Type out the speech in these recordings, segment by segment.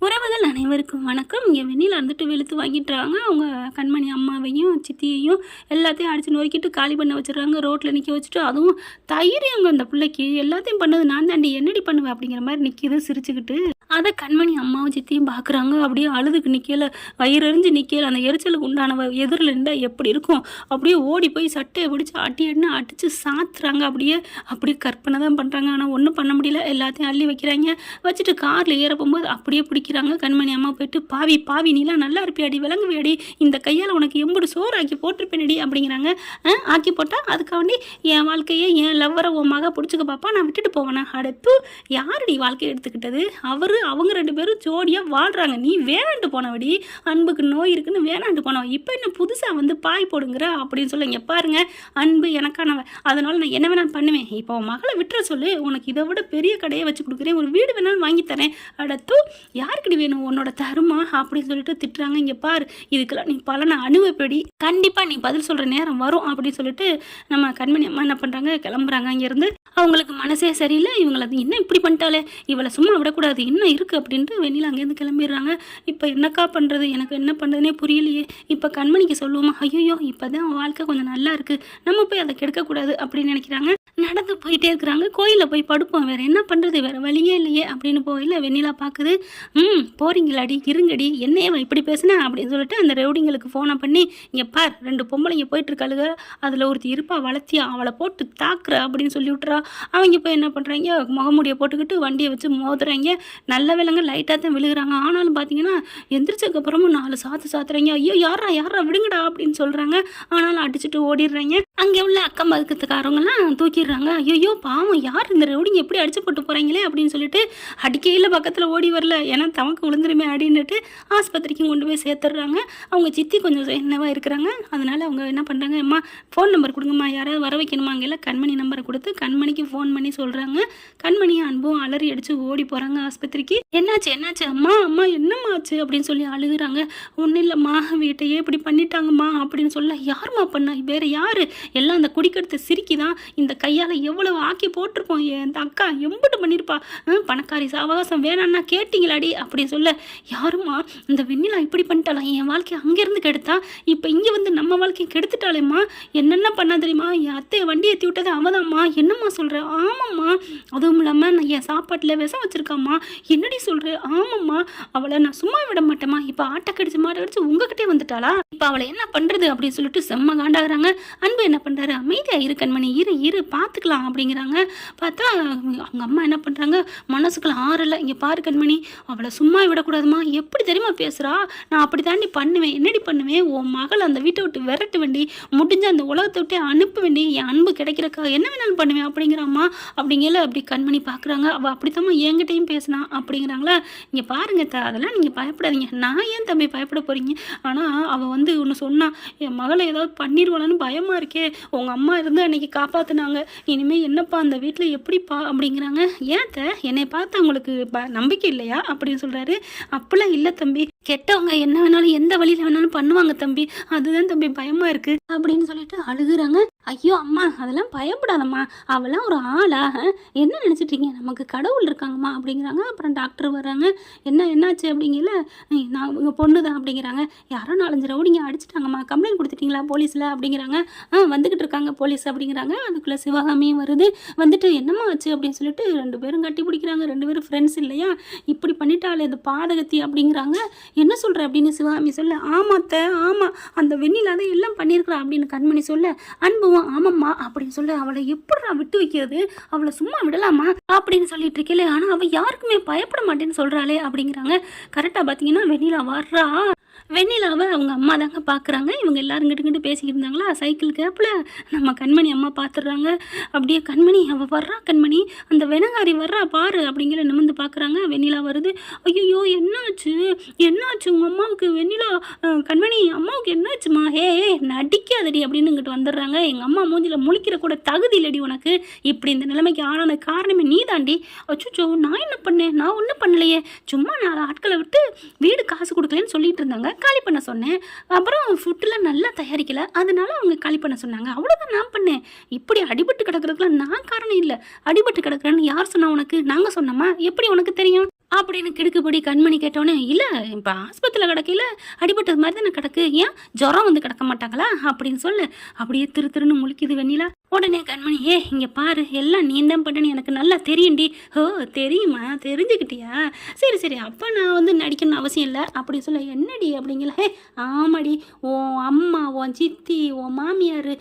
உறவுகள் அனைவருக்கும் வணக்கம். இங்கே வெண்ணிலா இருந்துட்டு வெளுத்து வாங்கிட்டுறாங்க. அவங்க கண்மணி அம்மாவையும் சித்தியையும் எல்லாத்தையும் அடித்து நொறுக்கிட்டு காலி பண்ண வச்சுருக்காங்க. ரோட்டில் நிற்க வச்சுட்டு, அதுவும் தைரியங்க அந்த பிள்ளைக்கு. எல்லாத்தையும் பண்ணது நான் தாண்டி, என்னடி பண்ணுவேன் அப்படிங்கிற மாதிரி நிற்கிது சிரிச்சுக்கிட்டு. அதை கண்மணி அம்மாவும் சித்தியும் பார்க்குறாங்க. அப்படியே அழுதுக்கு நிற்கல, வயிறறிஞ்சு நிற்கல. அந்த எரிச்சலுக்கு உண்டான எதிரில் இருந்தால் எப்படி இருக்கும், அப்படியே ஓடி போய் சட்டையை பிடிச்சி அடித்து சாத்துறாங்க. அப்படியே கற்பனை தான் பண்ணுறாங்க. ஆனால் ஒன்றும் பண்ண முடியல. எல்லாத்தையும் அள்ளி வைக்கிறாங்க. வச்சுட்டு காரில் ஏற போகும்போது அப்படியே பிடிக்கிறாங்க. கண்மணி அம்மா போயிட்டு, பாவி நீலாம் நல்லா இருப்பியாடி, விளங்குவியாடி, இந்த கையால் உனக்கு எம்புடு சோறு ஆக்கி போட்டிருப்பேனடி அப்படிங்கிறாங்க. ஆக்கி போட்டால் அதுக்காண்டி என் வாழ்க்கையை, என் லவ்வரை உன் மக பிடிச்சிக்க பாப்பா, நான் விட்டுட்டு போவேனா? அடுத்து யாருடி வாழ்க்கையை எடுத்துக்கிட்டது? அவங்க 2 பேரும் ஜோடியாக வாழ்கிறாங்க. நீ வேணாண்டு போனவடி, அன்புக்கு நோய் இருக்குன்னு வேணாண்டு போனவ, இப்போ என்ன புதுசாக வந்து பாய் போடுங்கிற அப்படின்னு சொல்ல. இங்கே பாருங்க, அன்பு எனக்கானவன், அதனால நான் என்ன வேணாலும் பண்ணுவேன். இப்போ உன் மகளை விட்டுற சொல்லு, உனக்கு இதை விட பெரிய கடையை வச்சு கொடுக்குறேன், ஒரு வீடு வேணாலும் வாங்கி தரேன். அடுத்து யாருக்குடி வேணும் உன்னோட தருமா அப்படின்னு சொல்லிட்டு திட்டுறாங்க. இங்கே பாரு, இதுக்கெல்லாம் நீ பலனை அனுபவப்படி, கண்டிப்பாக நீ பதில் சொல்கிற நேரம் வரும் அப்படின்னு சொல்லிட்டு நம்ம கண்மணி அம்மா என்ன பண்ணுறாங்க, கிளம்புறாங்க இங்கேருந்து. அவங்களுக்கு மனசே சரியில்லை. இவங்களை என்ன இப்படி பண்ணிட்டாலே, இவளை சும்மா விடக்கூடாது, என்ன இருக்குது அப்படின்ட்டு வெண்ணிலா அங்கேருந்து கிளம்பிடுறாங்க. இப்போ என்னக்கா பண்ணுறது, எனக்கு என்ன பண்ணுறதுனே புரியலையே. இப்போ கண்மணிக்கு சொல்லுவோமா, ஐயோ இப்போ தான் வாழ்க்கை கொஞ்சம் நல்லா இருக்குது, நம்ம போய் அதை கெடுக்கக்கூடாது அப்படின்னு நினைக்கிறாங்க. நடந்து போயிட்டே இருக்கிறாங்க. கோயிலில் போய் படுப்போம், வேறு என்ன பண்ணுறது, வேறு வழியே இல்லையே அப்படின்னு போயில வெண்ணிலா பார்க்குது. போறீங்களாடி, இருங்கடி, என்னையவ இப்படி பேசுனேன் அப்படின்னு சொல்லிட்டு அந்த ரவுடிங்களுக்கு ஃபோனை பண்ணி, இங்கே பார் 2 பொம்பளைங்க போயிட்டுருக்காளுங்க, அதில் ஒருத்தி இருப்பா வளர்த்தியா, அவளை போட்டு தாக்குற அப்படின்னு சொல்லி விட்டுறா. அவங்க போய் என்ன பண்ணுறாங்க, முகமூடியை போட்டுக்கிட்டு வண்டியை வச்சு மோதுறாங்க. நல்ல விலங்கு லைட்டாக தான் விழுகிறாங்க. ஆனாலும் பார்த்தீங்கன்னா எந்திரிச்சதுக்கப்புறமும் 4 சாத்துறாங்க. ஐயோ யாரா விடுங்கடா அப்படின்னு சொல்கிறாங்க. ஆனாலும் அடிச்சுட்டு ஓடிடுறாங்க. அங்கே உள்ள அக்கம் பக்கத்துக்காரவங்கலாம் தூக்கிடுறாங்க. ஐயோ பாவம், யார் இந்த ரவுடிங்க எப்படி அடிச்சு போட்டு போகிறாங்களே அப்படின்னு சொல்லிட்டு அடிக்கையில் பக்கத்தில் ஓடி வரல, ஏன்னா தமக்கு விழுந்துருமே அப்படின்னுட்டு ஆஸ்பத்திரிக்கும் கொண்டு போய் சேர்த்துடுறாங்க. அவங்க சித்தி கொஞ்சம் என்னவா இருக்கிறாங்க. அதனால அவங்க என்ன பண்ணுறாங்க, அம்மா ஃபோன் நம்பர் கொடுங்கம்மா, யாராவது வர வைக்கணுமா. அங்கெல்லாம் கண்மணி நம்பரை கொடுத்து கண்மணிக்கு ஃபோன் பண்ணி சொல்கிறாங்க. கண்மணியும் அன்பும் அலறி அடித்து ஓடி போகிறாங்க ஆஸ்பத்திரிக்கு. என்னாச்சு அம்மா என்னம்மா ஆச்சு அப்படின்னு சொல்லி அழுகுறாங்க. ஒன்றும் இல்லைம்மா, வீட்டையே இப்படி பண்ணிட்டாங்கம்மா அப்படின்னு சொல்ல. யாரும்மா பண்ணா, வேறு யார், எல்லாம் அந்த குடிக்கெடுத்த சிரிக்கி தான். இந்த கையால் எவ்வளவு ஆக்கி போட்டிருப்போம், என் அக்கா எம்பிட்டு பண்ணியிருப்பா, பணக்காரி சாவகாசம் வேணான்னா கேட்டிங்களாடி அப்படின்னு சொல்ல. யாருமா இந்த வெண்ணிலா இப்படி பண்ணிட்டாலாம், என் வாழ்க்கையை அங்கேருந்து கெடுத்தா, இப்போ இங்கே வந்து நம்ம வாழ்க்கையை கெடுத்துட்டாலேம்மா, என்னென்ன பண்ணா தெரியுமா, என் அத்தையை வண்டி ஏற்றி விட்டது அவதாம்மா, என்னம்மா சொல்கிற? ஆமாம்மா, அதுவும் இல்லாமல் நான் என் சாப்பாட்டில் விஷம் வச்சுருக்காம்மா. என்னடி சொல்கிற? ஆமாம்மா, அவளை நான் சும்மா விட மாட்டேம்மா, இப்போ ஆட்டை கடிச்சு மாட்டை கடிச்சு உங்ககிட்டே வந்துட்டாளா, இப்போ அவளை என்ன பண்ணுறது அப்படின்னு சொல்லிட்டு செம்ம காண்டாகிறாங்க. அன்பு என்ன பண்ணுறாரு, அமைதியாக இரு கண்மணி, இரு பார்த்துக்கலாம் அப்படிங்கிறாங்க. பார்த்தா அவங்க அம்மா என்ன பண்ணுறாங்க, மனசுக்குள்ள ஆறலை. இங்கே பாரு கண்மணி, அவளை சும்மா விடக்கூடாதுமா, எப்படி தெரியுமா பேசுகிறா, நான் அப்படி தாண்டி பண்ணுவேன், என்னடி பண்ணுவேன், உன் மகள் அந்த வீட்டை விட்டு விரட்டு வேண்டி, முடிஞ்ச அந்த உலகத்தை விட்டே அனுப்ப வேண்டி, என் அன்பு கிடைக்கிறக்கா என்ன வேணாலும் பண்ணுவேன் அப்படிங்கிறாம்மா. அப்படிங்கல அப்படி கண்மணி பார்க்குறாங்க. அவள் அப்படித்தாம்மா என்கிட்டையும் பேசினா அப்படிங்கிறாங்களா. இங்கே பாருங்க அதெல்லாம் நீங்கள் பயப்படாதீங்க, நான் ஏன் தம்பி பயப்பட போகிறீங்க, ஆனால் அவள் வந்து ஒன்று சொன்னா, என் மகளை ஏதாவது பண்ணிடுவாளான்னு பயமாக இருக்கே, உங்கள் அம்மா இருந்து அன்றைக்கி காப்பாற்றினாங்க, இனிமேல் என்னப்பா அந்த வீட்டில் எப்படிப்பா அப்படிங்கிறாங்க. ஏன் என்னை பார்த்து அவங்களுக்கு நம்பிக்கை இல்லையா அப்படின்னு சொல்கிறாரு. அப்படிலாம் இல்லை தம்பி, கெட்டவங்க என்ன வேணாலும் எந்த வழியில் வேணாலும் பண்ணுவாங்க தம்பி, அதுதான் தம்பி பயமாக இருக்குது அப்படின்னு சொல்லிட்டு அழுகுறாங்க. ஐயோ அம்மா அதெல்லாம் பயப்படாதம்மா, அவெல்லாம் ஒரு ஆளா, என்ன நினச்சிட்ருக்கீங்க, நமக்கு கடவுள் இருக்காங்கம்மா அப்படிங்கிறாங்க. அப்புறம் டாக்டர் வர்றாங்க. என்னாச்சு அப்படிங்கல, நான் உங்கள் பொண்ணு தான் அப்படிங்கிறாங்க. யாரோ 4-5 ரவுடிங்க அடிச்சிட்டாங்கம்மா, கம்ப்ளைண்ட் கொடுத்துட்டீங்களா போலீஸில் அப்படிங்கிறாங்க. வந்துக்கிட்டு இருக்காங்க போலீஸ் அப்படிங்கிறாங்க. அதுக்குள்ளே சிவகாமியும் வருது. வந்துட்டு என்னம்மா ஆச்சு அப்படின்னு சொல்லிட்டு 2 பேரும் கட்டி பிடிக்கிறாங்க. 2 பேரும் ஃப்ரெண்ட்ஸ் இல்லையா, இப்படி பண்ணிட்டாலே இந்த பாதகத்தி அப்படிங்கிறாங்க. என்ன சொல்கிற அப்படின்னு சிவகாமி சொல்ல. ஆமாத்த ஆமாம், அந்த வெண்ணிலா தான் எல்லாம் பண்ணியிருக்கிறா அப்படின்னு கண்மணி சொல்ல. அன்பும் ஆமாம்மா அப்படின்னு சொல்ல. அவளை எப்படா விட்டு வைக்கிறது, அவளை சும்மா விடலாமா அப்படின்னு சொல்லிட்டு இருக்கல, ஆனால் அவள் யாருக்குமே பயப்பட மாட்டேன்னு சொல்கிறாளே அப்படிங்கிறாங்க. கரெக்டாக பார்த்தீங்கன்னா வெண்ணிலா வர்றா. வெண்ணிலாவை அவங்க அம்மா தாங்க பார்க்குறாங்க. இவங்க எல்லாரும் கிட்ட பேசிக்கிட்டு இருந்தாங்களா, சைக்கிள் கேப்பில் நம்ம கண்மணி அம்மா பார்த்துடுறாங்க. அப்படியே கண்மணி அவள் வர்றா, கண்மணி அந்த வெனங்காரி வர்றா பாரு அப்படிங்கிற நிமிர்ந்து பார்க்குறாங்க. வெண்ணிலா வருது. ஐயோ என்னாச்சு உங்கள் அம்மாவுக்கு, வெண்ணிலா கண்மணி அம்மாவுக்கு என்னாச்சுமா, நடிக்காதடி அப்படின்னு இங்கிட்டு வந்துடுறாங்க. எங்கள் அம்மா மூஞ்சில் முழிக்கிற கூட தகுதி இல்லடி உனக்கு, இப்படி இந்த நிலைமைக்கு ஆளான காரணமே நீ தாண்டி. அச்சோ நான் என்ன பண்ணேன், நான் ஒன்றும் பண்ணலையே, சும்மா 4 ஆட்களை விட்டு வீடு காசு கொடுக்கலன்னு சொல்லிட்டு இருந்தாங்க, காலி பண்ண சொன்னேன். அப்புறம் ஃபுட்டில் நல்லா தயாரிக்கலை, அதனால அவங்க காலி பண்ண சொன்னாங்க, அவ்வளோதான் நான் பண்ணேன். இப்படி அடிபட்டு கிடக்கிறதுக்குலாம் நான் காரணம் இல்லை. அடிபட்டு கிடக்கிறேன்னு யார் சொன்னா உனக்கு, நாங்கள் சொன்னோமா, எப்படி உனக்கு தெரியும் அப்படின்னு கிடுக்குப்படி கண்மணி கேட்டோன்னே, இல்லை இப்போ ஆஸ்பத்திரியில் கிடக்கையில் அடிபட்டது மாதிரி தானே கிடக்கு, ஏன் ஜுரம் வந்து கிடக்க மாட்டாங்களா அப்படின்னு சொல்லு. அப்படியே திருன்னு முழிக்குது வெண்ணிலா. உடனே கண்மணி, இங்கே பாரு, எல்லாம் நீ தான் பண்ணு, எனக்கு நல்லா தெரியும்டி. ஓ தெரியுமா, தெரிஞ்சுக்கிட்டியா, சரி சரி, அப்போ நான் வந்து நடிக்கணும்னு அவசியம் இல்லை அப்படின்னு சொல்ல. என்னடி அப்படிங்கல. ஆமாடி, உன் அம்மா, உன் சித்தி, உன் மாமியார்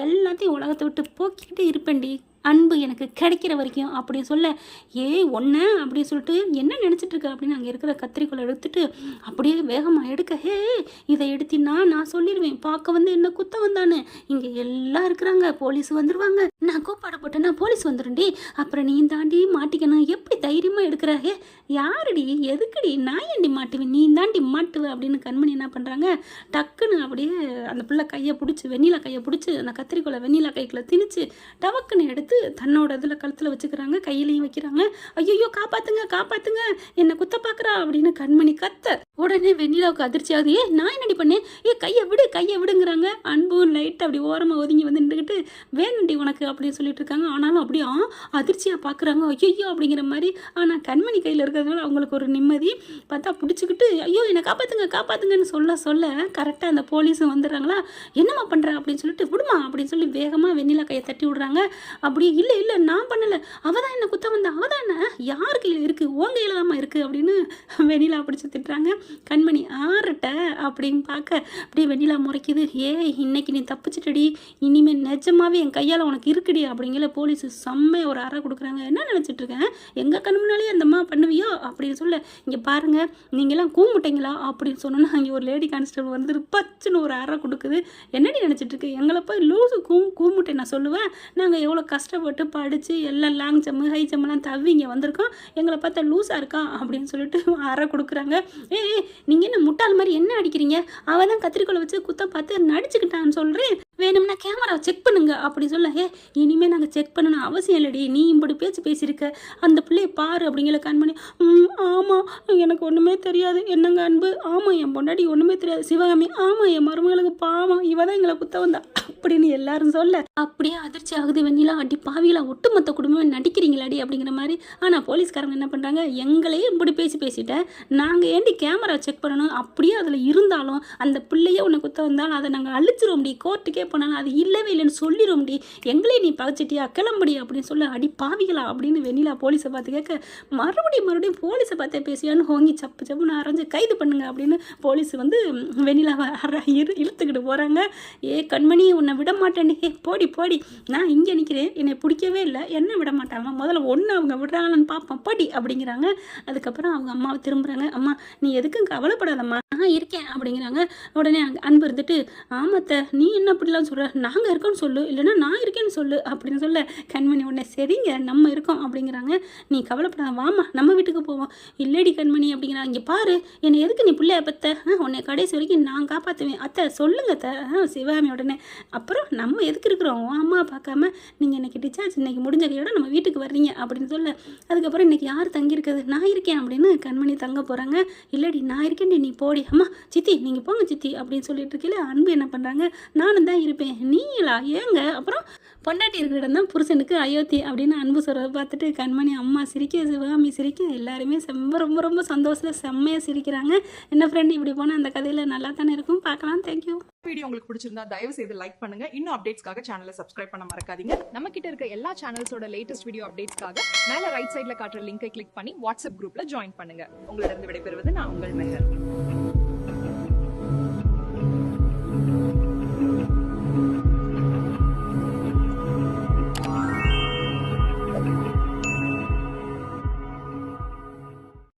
எல்லாத்தையும் உலகத்தை விட்டு போக்கிக்கிட்டே இருப்பேன்டி, அன்பு எனக்கு கிடைக்கிற வரைக்கும் அப்படின்னு சொல்ல. ஒன்று அப்படின்னு சொல்லிட்டு என்ன நினச்சிட்டு இருக்க அப்படின்னு அங்கே இருக்கிற கத்திரிக்கோலை எடுத்துட்டு அப்படியே வேகமாக எடுக்க. இதை எடுத்தின்னா நான் சொல்லிடுவேன், பார்க்க வந்து என்ன குத்த வந்தான்னு, இங்கே எல்லாம் இருக்கிறாங்க, போலீஸ் வந்துடுவாங்க, நான் கூப்பாட போட்டேன்னா போலீஸ் வந்துடும்டி, அப்புறம் நீ தாண்டி மாட்டிக்கணும், எப்படி தைரியமாக எடுக்கிற. யாருடி, எதுக்குடி, நான் ஏண்டி மாட்டுவேன், நீ தாண்டி மாட்டுவேன் அப்படின்னு கண்மணி என்ன பண்ணுறாங்க, டக்குன்னு அப்படியே அந்த பிள்ளை கையை பிடிச்சி, வெண்ணிலா கையை பிடிச்சி அந்த கத்திரிக்கோலை வெண்ணிலா கைக்குள்ள திணிச்சு டவக்குன்னு எடுத்து தன்னோட இதில் கழுத்தில் வச்சுக்கிறாங்க, கையிலையும் வைக்கிறாங்க. ஐயோ காப்பாத்துங்க காப்பாத்துங்க, என்னை குத்த பார்க்குறா அப்படின்னு கண்மணி கத்த. உடனே வெண்ணிலாவுக்கு அதிர்ச்சி ஆகுது. நான் என்னடி பண்ணேன், கையை விடு கையை விடுங்கிறாங்க. அன்பும் லைட்டாக அப்படி ஓரமாக ஒதுங்கி வந்து நின்றுக்கிட்டு வேணுண்டி உனக்கு அப்படின்னு சொல்லிட்டு இருக்காங்க. ஆனாலும் அப்படியே அதிர்ச்சியாக பார்க்குறாங்க, ஐயோ அப்படிங்கிற மாதிரி. ஆனால் கண்மணி கையில் இருக்கிறதுனால அவங்களுக்கு ஒரு நிம்மதி. பார்த்தா பிடிச்சிக்கிட்டு ஐயோ என்னை காப்பாற்றுங்க காப்பாற்றுங்கன்னு சொல்ல கரெக்டாக அந்த போலீஸும் வந்துடுறாங்களா. என்னம்மா பண்ணுறேன் அப்படின்னு சொல்லிட்டு, விடுமா அப்படின்னு சொல்லி வேகமாக வெண்ணிலா கையை தட்டி விடுறாங்க. அப்படியே இல்லை நான் பண்ணலை, அவள் தான் என்னை குத்த வந்தா, அவள் தான் என்ன, யார் கையில் இருக்குது, உன் கையில் தான்மா இருக்குது அப்படின்னு வெண்ணிலா பிடிச்சி திட்டுறாங்க. கண்மணி ஆறட்ட அப்படின்னு பார்க்க அப்படியே வெண்ணிலா முறைக்குது. இன்னைக்கு நீ தப்பிச்சிட்டடி, இனிமேல் நிஜமாவே என் கையால் உனக்கு இருக்குடி அப்படிங்கிற போலீஸு செம்மையை ஒரு அறை கொடுக்குறாங்க. என்ன நினச்சிட்டு இருக்கேன், எங்கள் கண் முன்னாலேயே அந்தம்மா பண்ணுவியோ அப்படின்னு சொல்ல. இங்கே பாருங்கள், நீங்களாம் கூமுட்டீங்களா அப்படின்னு சொன்னோன்னா அங்கே ஒரு லேடி கான்ஸ்டபிள் வந்து பச்சுன்னு ஒரு அறை கொடுக்குது. என்னடி நினச்சிட்டு இருக்கு, எங்களை போய் லூஸு கூமுட்டை நான் சொல்லுவேன், நாங்கள் எவ்வளோ கஷ்டப்பட்டு படித்து எல்லாம் லாங் ஜம்மு ஹை ஜம்மெல்லாம் தவி இங்கே வந்திருக்கோம், எங்களை பார்த்தா லூஸாக இருக்கா அப்படின்னு சொல்லிட்டு அறை கொடுக்குறாங்க. நீங்கள் என்ன முட்டாள் மாதிரி என்ன அடிக்கிறீங்க, அவள் தான் கத்திரிக்கோலை வச்சு குத்த பார்த்து நடிச்சுக்கிட்டான்னு சொல்கிறேன், வேணும்னா கேமராவை செக் பண்ணுங்க அப்படி சொல்ல. இனிமேல் நாங்கள் செக் பண்ணணும் அவசியம் இல்லடி, நீ இப்படி பேசியிருக்க, அந்த பிள்ளையை பாரு அப்படிங்கிற கண்மணி. ஆமாம் எனக்கு ஒன்றுமே தெரியாது, என்னங்க அன்பு, ஆமாம் என் பொண்டாட்டி ஒன்றுமே தெரியாது, சிவகாமி ஆமாம் என் மருமகளுக்கு பாவம், இவ தான் எங்களை குத்த வந்தா அப்படின்னு எல்லாரும் சொல்ல. அப்படியே அதிர்ச்சி ஆகுது வெண்ணிலா. அடி பாவிகளா, ஒட்டுமொத்த குடும்பம் நடிக்கிறீங்களாடி அப்படிங்கிற மாதிரி. ஆனால் போலீஸ்காரங்க என்ன பண்ணுறாங்க, எங்களையே இப்படி பேசிட்டேன், நாங்கள் ஏண்டி கேமரா செக் பண்ணணும், அப்படியே அதில் இருந்தாலும் அந்த பிள்ளையே உன்னை குத்த வந்தாலும் அதை நாங்கள் அழிச்சிருவோம்டி, கோர்ட்டுக்கே போனாலும் அது இல்லவே இல்லைன்னு சொல்லிடும்டி, எங்களே நீ பகச்சிட்டியா, கிளம்புடி அப்படின்னு சொல்ல. அடி பாவிகளா அப்படின்னு வெண்ணிலா போலீஸை பார்த்து கேட்க, மறுபடியும் போலீஸை பார்த்தே பேசியான்னு ஹோங்கி சப்புன்னு அரைஞ்சு கைது பண்ணுங்க அப்படின்னு போலீஸ் வந்து வெண்ணிலாவை இழுத்துக்கிட்டு போகிறாங்க. கண்மணி உன்னை விட மாட்டேன்டி, போடி நான் இங்கே நிற்கிறேன், என்னை பிடிக்கவே இல்லை, என்ன விட மாட்டாங்க, முதல்ல ஒன்று அவங்க விடுறாங்கன்னு பார்ப்போம் படி அப்படிங்கிறாங்க. அதுக்கப்புறம் அவங்க அம்மாவை திரும்புகிறாங்க. அம்மா நீ எதுக்கும் கவலைப்படாதம்மா, நான் இருக்கேன் அப்படிங்கிறாங்க. உடனே அன்பு இருந்துட்டு, ஆமாத்த நீ என்ன அப்படிலாம் சொல்கிற, நாங்கள் இருக்கோன்னு சொல்லு, இல்லைன்னா நான் இருக்கேன்னு சொல்லு அப்படின்னு சொல்ல. கண்மணி உடனே சரிங்க நம்ம இருக்கோம் அப்படிங்கிறாங்க. நீ கவலைப்படாத, வாமா நம்ம வீட்டுக்கு போவோம். இல்லடி கண்மணி அப்படிங்கிறாங்க. இங்கே பாரு, என்னை எதுக்கு நீ பிள்ளைய பத்த, உன்னை கடைசி வரைக்கும் நான் காப்பாற்றுவேன் அத்தை, சொல்லுங்க அத்தை. சிவகாமி உடனே, அப்புறம் நம்ம எதுக்கு இருக்கிறோம், அம்மா பார்க்காம நீங்கள் இன்றைக்கி டிஸ்சார்ஜ் இன்றைக்கி முடிஞ்ச கையோட நம்ம வீட்டுக்கு வர்றீங்க அப்படின்னு சொல்ல. அதுக்கப்புறம் இன்றைக்கி யார் தங்கியிருக்குது, நான் இருக்கேன் அப்படின்னு கண்மணி தங்க போகிறாங்க. இல்லடி நான் இருக்கேன்டி, நீ போடி, அம்மா சித்தி நீங்கள் போங்க சித்தி அப்படின்னு சொல்லிட்டு இருக்கல. அன்பு என்ன பண்ணுறாங்க, நானும் தான் இருப்பேன், நீங்களா ஏங்க, அப்புறம் பொண்டாட்டி இருக்கிற இடம் தான் புருஷனுக்கு அயோத்தி அப்படின்னு அன்பு சொல்கிறத பார்த்துட்டு கண்மணி அம்மா சிரிக்க, சிவகாமி சிரிக்க, எல்லாருமே ரொம்ப சந்தோஷத்தில் செம்மையாக சிரிக்கிறாங்க. என்ன ஃப்ரெண்ட் இப்படி போனால் அந்த கதையில் நல்லா தானே இருக்கும், பார்க்கலாம். தேங்க்யூ. வீடியோ உங்களுக்கு பிடிச்சிருந்தா தயவு செய்து லைக் பண்ணுங்க. இன்னும் அப்டேட்ஸ்க்காக சேனலை சப்ஸ்கிரைப் பண்ண மறக்காதீங்க. நம்ம கிட்ட இருக்க எல்லா சேனல்ஸோட லேட்டஸ்ட் வீடியோ அப்டேட்ஸ்க்காக மேல ரைட் சைட்ல காட்டுற லிங்கை கிளிக் பண்ணி வாட்ஸ்அப் குரூப்ல ஜாயின் பண்ணுங்க. உங்களிடம் விடைபெறுவது நான் உங்கள் மெஹர்.